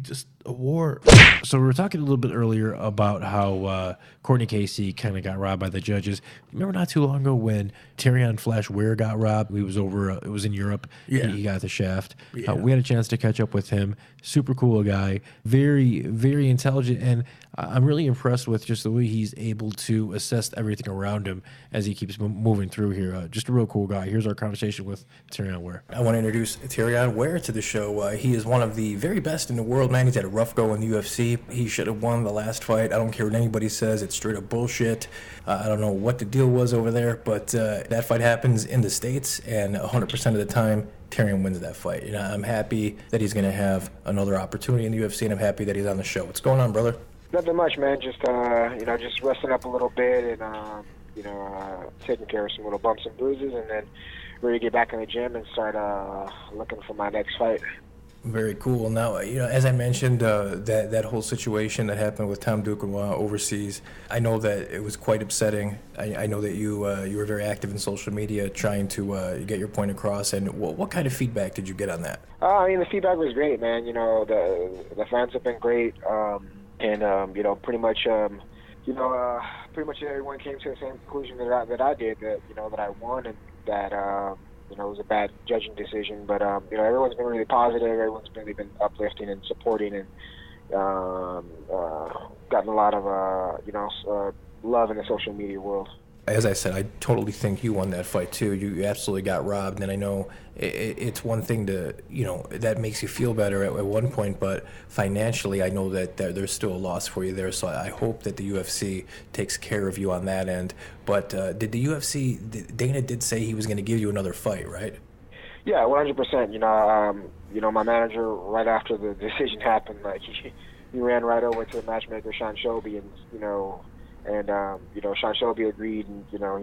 a war. So we were talking a little bit earlier about how Courtney Casey kind of got robbed by the judges. Remember not too long ago when Tyrion Flash Ware got robbed? He was over. It was in Europe. Yeah. He got the shaft. Yeah. We had a chance to catch up with him. Super cool guy. Very, very intelligent. And I'm really impressed with just the way he's able to assess everything around him as he keeps moving through here. Just a real cool guy. Here's our conversation with Tyrion Ware. I want to introduce Tyrion Ware to the show. He is one of the very best in the world, man. He's had a rough go in the UFC. He should have won the last fight. I don't care what anybody says. It's straight up bullshit. I don't know what the deal was over there, but that fight happens in the States, and 100% of the time, Tyrion wins that fight. You know, I'm happy that he's going to have another opportunity in the UFC, and I'm happy that he's on the show. What's going on, brother? Nothing much, man. Just just resting up a little bit and taking care of some little bumps and bruises, and then ready to get back in the gym and start looking for my next fight. Very cool. Now, as I mentioned, that whole situation that happened with Tom Duquesnoy overseas, I know that it was quite upsetting. I know that you were very active in social media trying to get your point across. And what kind of feedback did you get on that? The feedback was great, man. The fans have been great, pretty much everyone came to the same conclusion that I did, that I won and that. It was a bad judging decision, but everyone's been really positive. Everyone's really been uplifting and supporting, and gotten a lot of love in the social media world. As I said, I totally think you won that fight too. You absolutely got robbed, and I know it's one thing to that makes you feel better at one point, but financially, I know that there's still a loss for you there. So I hope that the UFC takes care of you on that end. But did the UFC? Dana did say he was going to give you another fight, right? Yeah, 100%. My manager right after the decision happened, he ran right over to the matchmaker Sean Shelby, and Sean Shelby agreed, and I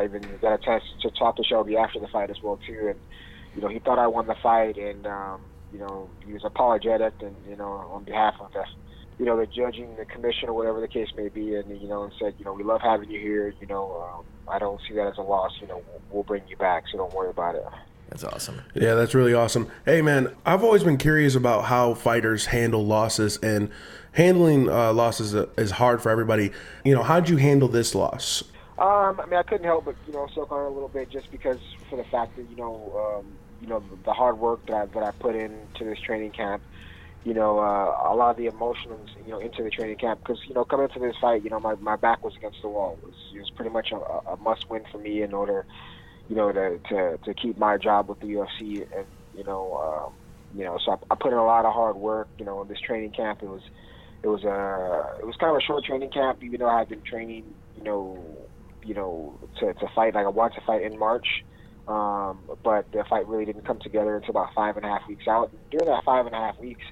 even got a chance to talk to Shelby after the fight as well too, and he thought I won the fight, and he was apologetic, and on behalf of the judging, the commission, or whatever the case may be, and and said, we love having you here, I don't see that as a loss, we'll bring you back, so don't worry about it. That's awesome. Yeah, that's really awesome. Hey, man, I've always been curious about how fighters handle losses, and handling losses is hard for everybody. How'd you handle this loss? I couldn't help but soak on it a little bit, just because for the fact that the hard work that I put into this training camp. A lot of the emotions into the training camp, because coming into this fight, my back was against the wall. It was pretty much a must win for me in order to keep my job with the UFC, and so I put in a lot of hard work. In this training camp, it was kind of a short training camp, even though I had been training, to fight. Like I wanted to fight in March, but the fight really didn't come together until about 5.5 weeks out. And during that 5.5 weeks,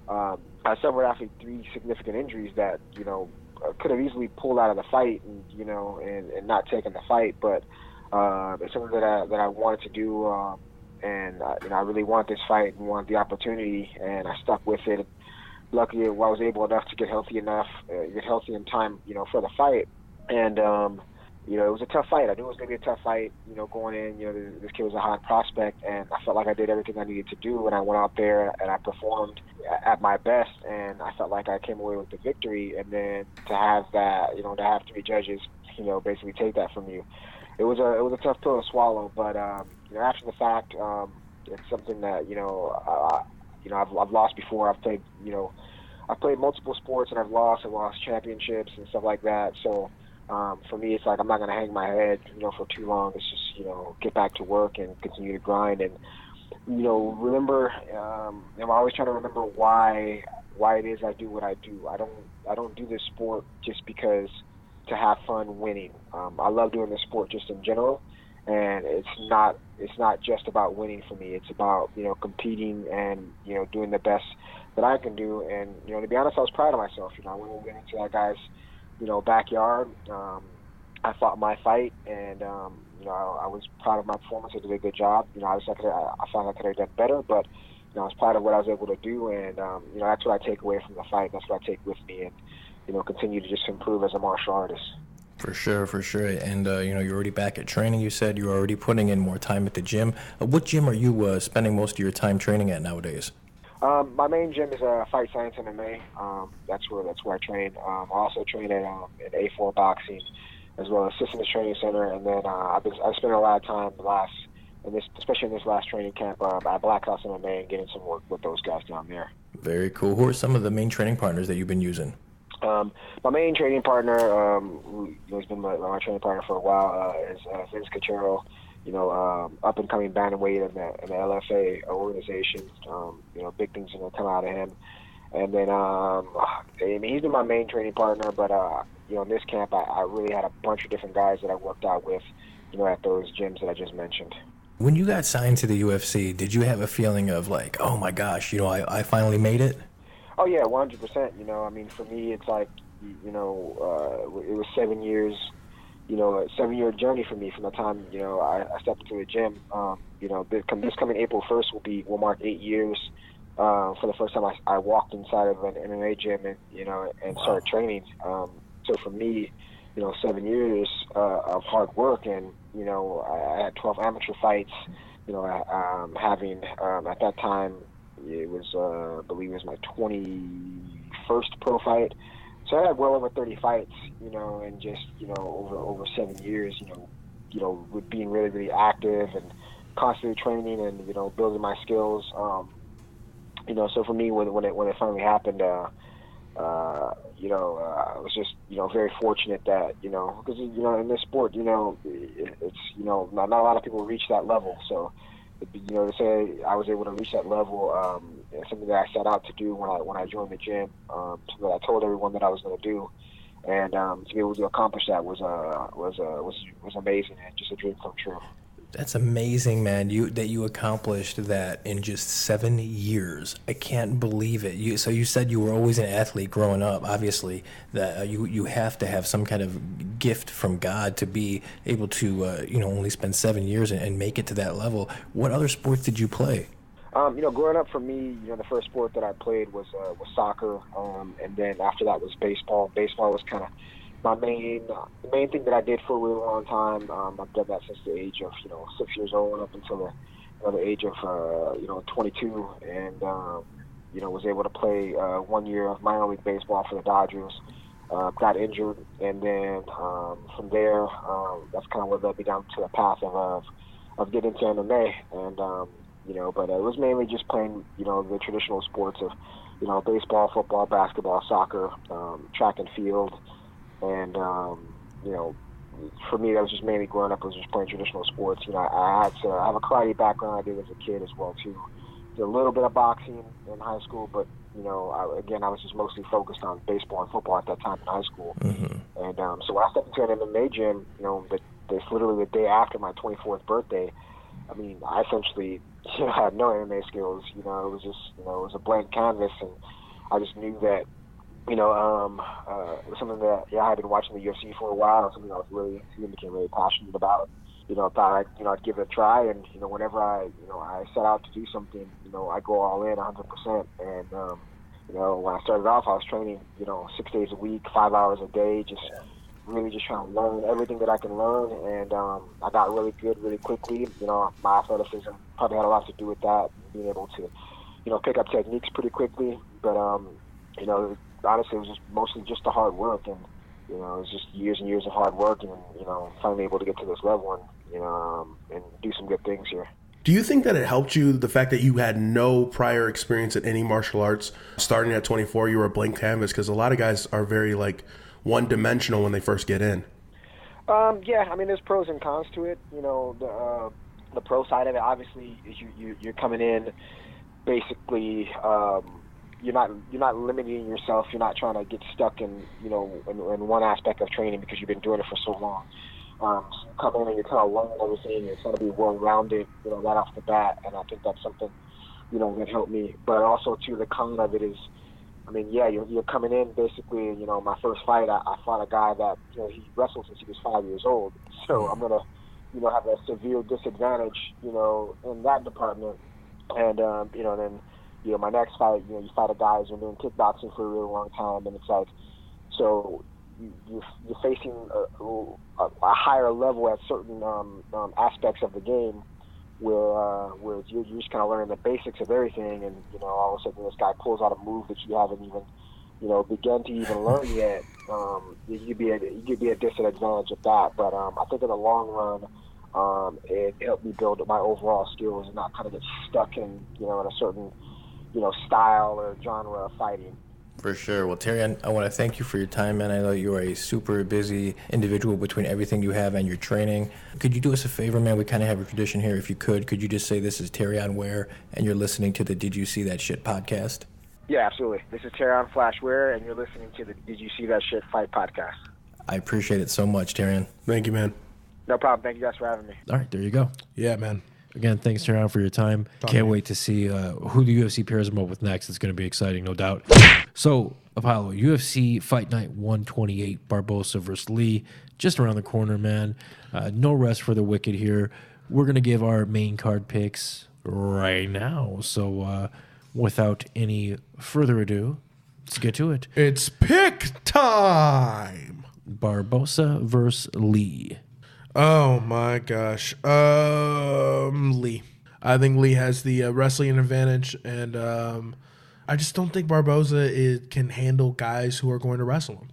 I suffered actually 3 significant injuries that could have easily pulled out of the fight, and not taken the fight, but. It's something that I wanted to do, and I really wanted this fight and wanted the opportunity, and I stuck with it. Luckily, I was able enough to get healthy in time, for the fight. And it was a tough fight. I knew it was going to be a tough fight, going in. This kid was a hot prospect, and I felt like I did everything I needed to do, and I went out there and I performed at my best, and I felt like I came away with the victory. And then to have that, to have 3 judges, basically take that from you. It was a tough pill to swallow, but after the fact, it's something that I've lost before. I've played multiple sports, and I've lost championships and stuff like that. So for me, it's like I'm not gonna hang my head for too long. It's just get back to work and continue to grind, and remember. I'm always trying to remember why it is I do what I do. I don't do this sport just because. To have fun winning. I love doing the sport just in general, and it's not just about winning for me. It's about competing and doing the best that I can do. And to be honest, I was proud of myself. I went into that guy's backyard. I fought my fight, and I was proud of my performance. I did a good job. Obviously I thought I could have done better, but I was proud of what I was able to do, and that's what I take away from the fight. That's what I take with me, and continue to just improve as a martial artist. For sure. And, you're already back at training, you said. You're already putting in more time at the gym. What gym are you spending most of your time training at nowadays? My main gym is Fight Science MMA. That's where I train. I also train at A4 Boxing, as well as Systems Training Center. And then I spent a lot of time especially in this last training camp at Black House MMA and getting some work with those guys down there. Very cool. Who are some of the main training partners that you've been using? My main training partner, who's been my training partner for a while, is Vince Cachero. Up and coming bantamweight in the LFA organization. Big things are going to come out of him. And then, he's been my main training partner, but, in this camp, I really had a bunch of different guys that I worked out with, at those gyms that I just mentioned. When you got signed to the UFC, did you have a feeling of like, oh my gosh, I finally made it? Oh, yeah, 100%. For me, it's like, it was 7 years. A 7-year journey for me from the time, I stepped into the gym. This coming April 1st will mark 8 years for the first time I walked inside of an MMA gym and started training. So for me, 7 years of hard work, and, I had 12 amateur fights, having, at that time, it was, I believe it was my 21st pro fight. So I had well over 30 fights, and just, over 7 years, with being really, really active and constantly training and, building my skills. So for me, when it finally happened, I was just, very fortunate that, because, in this sport, it's, not a lot of people reach that level. So, to say I was able to reach that level, it's something that I set out to do when I joined the gym. Something that I told everyone that I was going to do, and to be able to accomplish that was amazing and just a dream come true. That's amazing, man. That you accomplished that in just 7 years. I can't believe it. So you said you were always an athlete growing up. Obviously, that you have to have some kind of gift from God to be able to only spend 7 years and make it to that level. What other sports did you play? Growing up for me, the first sport that I played was soccer, and then after that was baseball. Baseball was kind of the main thing that I did for a really long time. I've done that since the age of 6 years old up until the age of 22, and was able to play 1 year of minor league baseball for the Dodgers. Got injured, and then from there, that's kind of what led me down to the path of getting into MMA, and but it was mainly just playing the traditional sports of baseball, football, basketball, soccer, track and field. And, for me, that was just mainly growing up, I was just playing traditional sports. I have a karate background I did as a kid as well, too. Did a little bit of boxing in high school, but, I was just mostly focused on baseball and football at that time in high school. Mm-hmm. And so when I stepped into an MMA gym, that's literally the day after my 24th birthday, I essentially had no MMA skills. It was just, it was a blank canvas, and I just knew that, it was something that I had been watching the UFC for a while, something I was really became really passionate about. Thought I'd give it a try, and whenever I set out to do something, I go all in 100%. And when I started off, I was training 6 days a week, 5 hours a day, just really just trying to learn everything that I can learn. And I got really good really quickly. My athleticism probably had a lot to do with that, being able to pick up techniques pretty quickly. But honestly, it was just mostly just the hard work, and it was just years and years of hard work, and finally able to get to this level and do some good things here. Do you think that it helped you, the fact that you had no prior experience in any martial arts? Starting at 24, you were a blank canvas, because a lot of guys are very one-dimensional when they first get in. Yeah, there's pros and cons to it. The pro side of it, obviously, is you're coming in basically. You're not limiting yourself. You're not trying to get stuck in in one aspect of training because you've been doing it for so long. So you come in and you're kind of learning everything. You're trying to be well-rounded, right off the bat. And I think that's something, that helped me. But also too, the con of it is, you're coming in basically. My first fight, I fought a guy that he wrestled since he was 5 years old. So I'm gonna, have a severe disadvantage, in that department. And then. My next fight, you fight a guy who's been doing kickboxing for a really long time, and it's like, so you're facing a higher level at certain aspects of the game, where you're just kind of learning the basics of everything, and all of a sudden this guy pulls out a move that you haven't even begun to even learn yet. You'd be at disadvantage of that. But I think in the long run, it helped me build my overall skills and not kind of get stuck in in a certain style or genre of fighting. For sure. Well, Terry, I want to thank you for your time, man. I know you are a super busy individual between everything you have and your training. Could you do us a favor, man? We kind of have a tradition here. If you could you just say this is Terry on Ware, and you're listening to the Did You See That Shit podcast? Yeah, absolutely. This is Terry on Flash Ware, and you're listening to the Did You See That Shit Fight podcast. I appreciate it so much, Terry. Thank you, man. No problem. Thank you guys for having me. All right, there you go. Yeah, man. Again, thanks, Terry, for your time. Can't wait to see who the UFC pairs him up with next. It's going to be exciting, no doubt. So, Apollo, UFC Fight Night 128, Barbosa versus Lee, just around the corner, man. No rest for the wicked here. We're going to give our main card picks right now. So, without any further ado, let's get to it. It's pick time. Barbosa versus Lee. Oh my gosh. Lee. I think Lee has the wrestling advantage, and I just don't think Barbosa can handle guys who are going to wrestle him.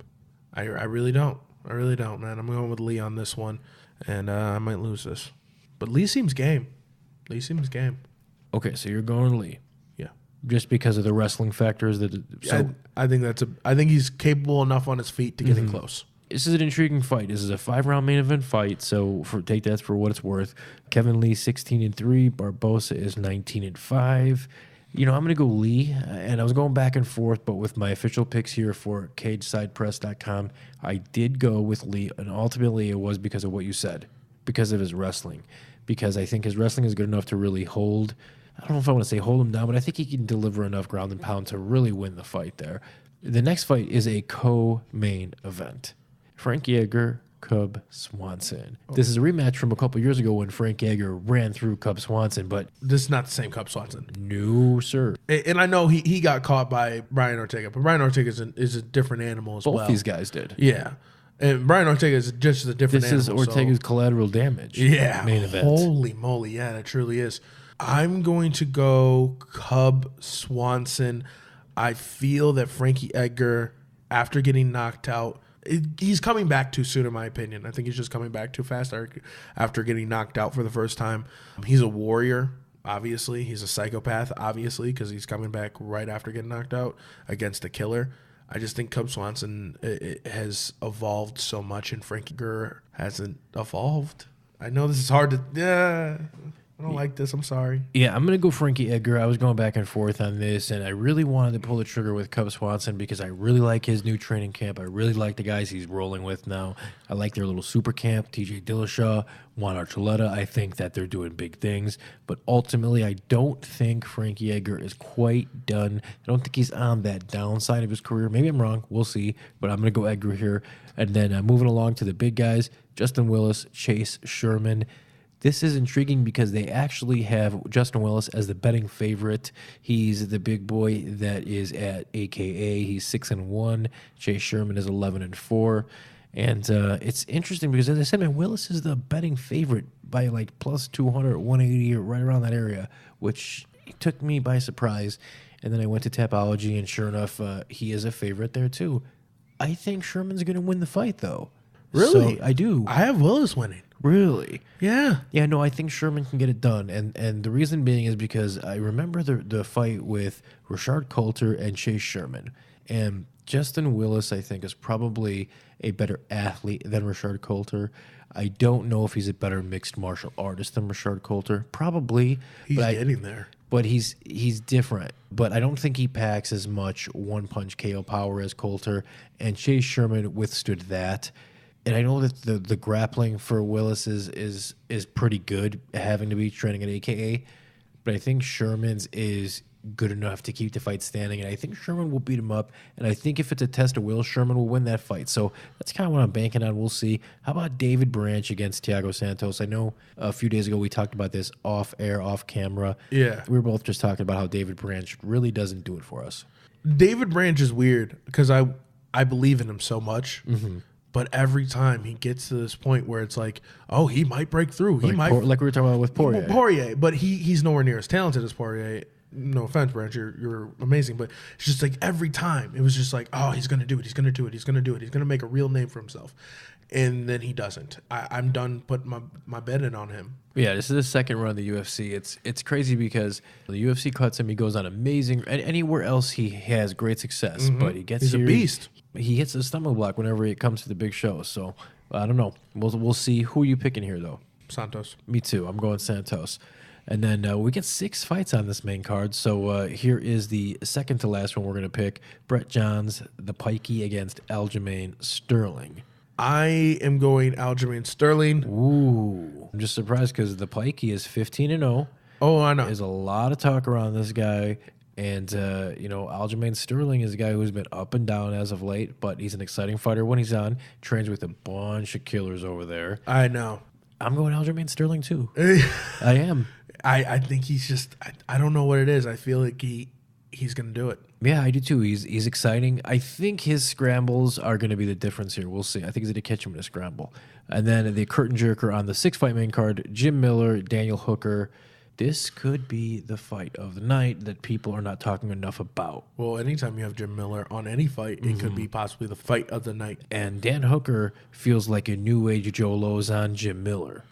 I really don't. I really don't, man. I'm going with Lee on this one, and I might lose this. But Lee seems game. Okay, so you're going Lee. Yeah. Just because of the wrestling factors that. So I think he's capable enough on his feet to get in close. This is an intriguing fight. This is a 5-round main event fight, so take that for what it's worth. Kevin Lee 16-3, Barbosa is 19-5. I'm going to go Lee, and I was going back and forth, but with my official picks here for CagesidePress.com, I did go with Lee, and ultimately it was because of what you said, because of his wrestling, because I think his wrestling is good enough to really hold. I don't know if I want to say hold him down, but I think he can deliver enough ground and pound to really win the fight there. The next fight is a co-main event. Frank Yeager, Cub Swanson. This is a rematch from a couple years ago when Frank Yeager ran through Cub Swanson, but this is not the same Cub Swanson. No, sir. And I know he got caught by Brian Ortega, but Brian Ortega is a different animal as well. Both these guys did. Yeah. And Brian Ortega is just a different animal. This is Ortega's collateral damage. Yeah. Main event. Holy moly. Yeah, it truly is. I'm going to go Cub Swanson. I feel that Frankie Edgar, after getting knocked out, he's coming back too soon, in my opinion. I think he's just coming back too fast after getting knocked out for the first time. He's a warrior, obviously. He's a psychopath, obviously, because he's coming back right after getting knocked out against a killer. I just think Cub Swanson it has evolved so much, and Frankie Edgar hasn't evolved. I know this is hard to... Yeah, I don't like this. I'm sorry. Yeah, I'm going to go Frankie Edgar. I was going back and forth on this, and I really wanted to pull the trigger with Cub Swanson because I really like his new training camp. I really like the guys he's rolling with now. I like their little super camp, TJ Dillashaw, Juan Archuleta. I think that they're doing big things, but ultimately I don't think Frankie Edgar is quite done. I don't think he's on that downside of his career. Maybe I'm wrong. We'll see, but I'm going to go Edgar here. And then moving along to the big guys, Justin Willis, Chase Sherman. This is intriguing because they actually have Justin Willis as the betting favorite. He's the big boy that is at AKA. He's 6-1. Chase Sherman is 11-4. And it's interesting because, as I said, man, Willis is the betting favorite by like plus 200, 180, or right around that area, which took me by surprise. And then I went to Tapology, and sure enough, he is a favorite there too. I think Sherman's going to win the fight, though. Really? So I do. I have Willis winning. Really? Yeah. Yeah, no, I think Sherman can get it done. And the reason being is because I remember the fight with Rashard Coulter and Chase Sherman. And Justin Willis, I think, is probably a better athlete than Rashard Coulter. I don't know if he's a better mixed martial artist than Rashard Coulter. Probably. He's getting there. But he's different. But I don't think he packs as much one-punch KO power as Coulter. And Chase Sherman withstood that. And I know that the grappling for Willis is pretty good, having to be training at AKA. But I think Sherman's is good enough to keep the fight standing. And I think Sherman will beat him up. And I think if it's a test of will, Sherman will win that fight. So that's kind of what I'm banking on. We'll see. How about David Branch against Thiago Santos? I know a few days ago we talked about this off air, off camera. Yeah. We were both just talking about how David Branch really doesn't do it for us. David Branch is weird because I believe in him so much. Mm-hmm. But every time he gets to this point where it's like, oh, he might break through. He like, might, like we were talking about with Poirier. But he's nowhere near as talented as Poirier. No offense, Brent, you're amazing, but it's just like every time it was just like, oh, he's gonna do it. He's gonna do it. He's gonna do it. He's gonna make a real name for himself, and then he doesn't. I'm done putting my bet in on him. Yeah, this is his second run of the UFC. It's crazy because the UFC cuts him. He goes on amazing. Anywhere else he has great success, but he gets He's here, a beast. He hits the stomach block whenever it comes to the big show. So I don't know. We'll see. Who are you picking here, though? Santos. Me too. I'm going Santos. And then we get 6 fights on this main card. So here is the second to last one we're going to pick. Brett Johns, the Pikey against Aljamain Sterling. I am going Aljamain Sterling. Ooh. I'm just surprised because the Pikey is 15-0. Oh, I know. There's a lot of talk around this guy. And, Aljamain Sterling is a guy who's been up and down as of late, but he's an exciting fighter when he's on. Trains with a bunch of killers over there. I know. I'm going Aljamain Sterling, too. I am. I think he's just, I don't know what it is. I feel like he's going to do it. Yeah, I do, too. He's exciting. I think his scrambles are going to be the difference here. We'll see. I think he's going to catch him in a scramble. And then the curtain jerker on the 6-fight main card, Jim Miller, Daniel Hooker. This could be the fight of the night that people are not talking enough about. Well, anytime you have Jim Miller on any fight, it could be possibly the fight of the night. And Dan Hooker feels like a new age Joe Lozon, Jim Miller.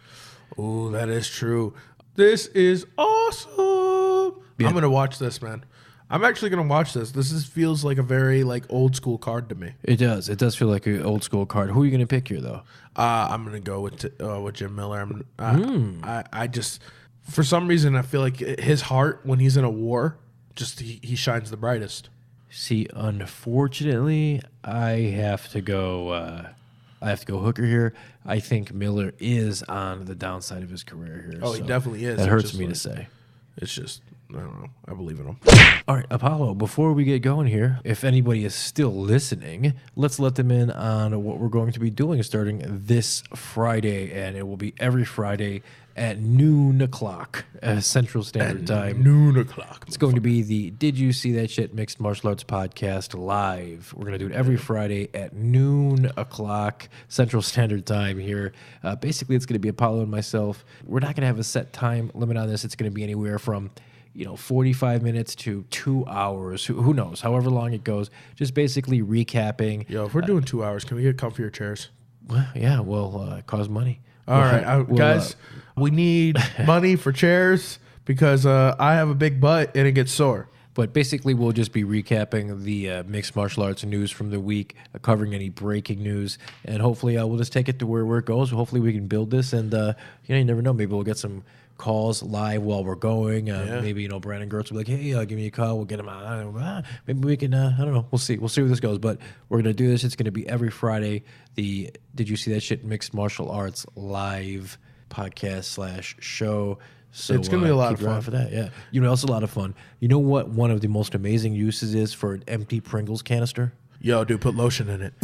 Oh, that is true. This is awesome. Yeah. I'm going to watch this, man. I'm actually going to watch this. This feels like a very old school card to me. It does. It does feel like an old school card. Who are you going to pick here, though? I'm going to go with Jim Miller. I just, for some reason, I feel like his heart when he's in a war, just he shines the brightest. See, unfortunately, I have to go Hooker here. I think Miller is on the downside of his career here. Oh, he definitely is. That hurts me to say. It's just, I don't know. I believe in him. All right, Apollo, before we get going here, if anybody is still listening, let's let them in on what we're going to be doing starting this Friday, and it will be every Friday at noon o'clock Central Standard Time. Noon o'clock. It's going to be the Did You See That Shit Mixed Martial Arts Podcast live. We're going to do it every Friday at noon o'clock Central Standard Time here. Basically, it's going to be Apollo and myself. We're not going to have a set time limit on this. It's going to be anywhere from 45 minutes to 2 hours. Who knows? However long it goes. Just basically recapping. Yo, if we're doing 2 hours, can we get comfier chairs? Well, yeah, we'll cause money. All right, guys, we need money for chairs because I have a big butt and it gets sore. But basically, we'll just be recapping the mixed martial arts news from the week, covering any breaking news, and hopefully we'll just take it to where it goes. Hopefully, we can build this, and you never know. Maybe we'll get some calls live while we're going. Maybe Brandon Gertz will be like, "Hey, give me a call. We'll get him on." Maybe we can. I don't know. We'll see. We'll see where this goes. But we're gonna do this. It's gonna be every Friday. The Did You See That Shit Mixed Martial Arts live podcast / show. So it's gonna be a lot of fun for that. Yeah, it's a lot of fun. You know what? One of the most amazing uses is for an empty Pringles canister. Yo, dude, put lotion in it.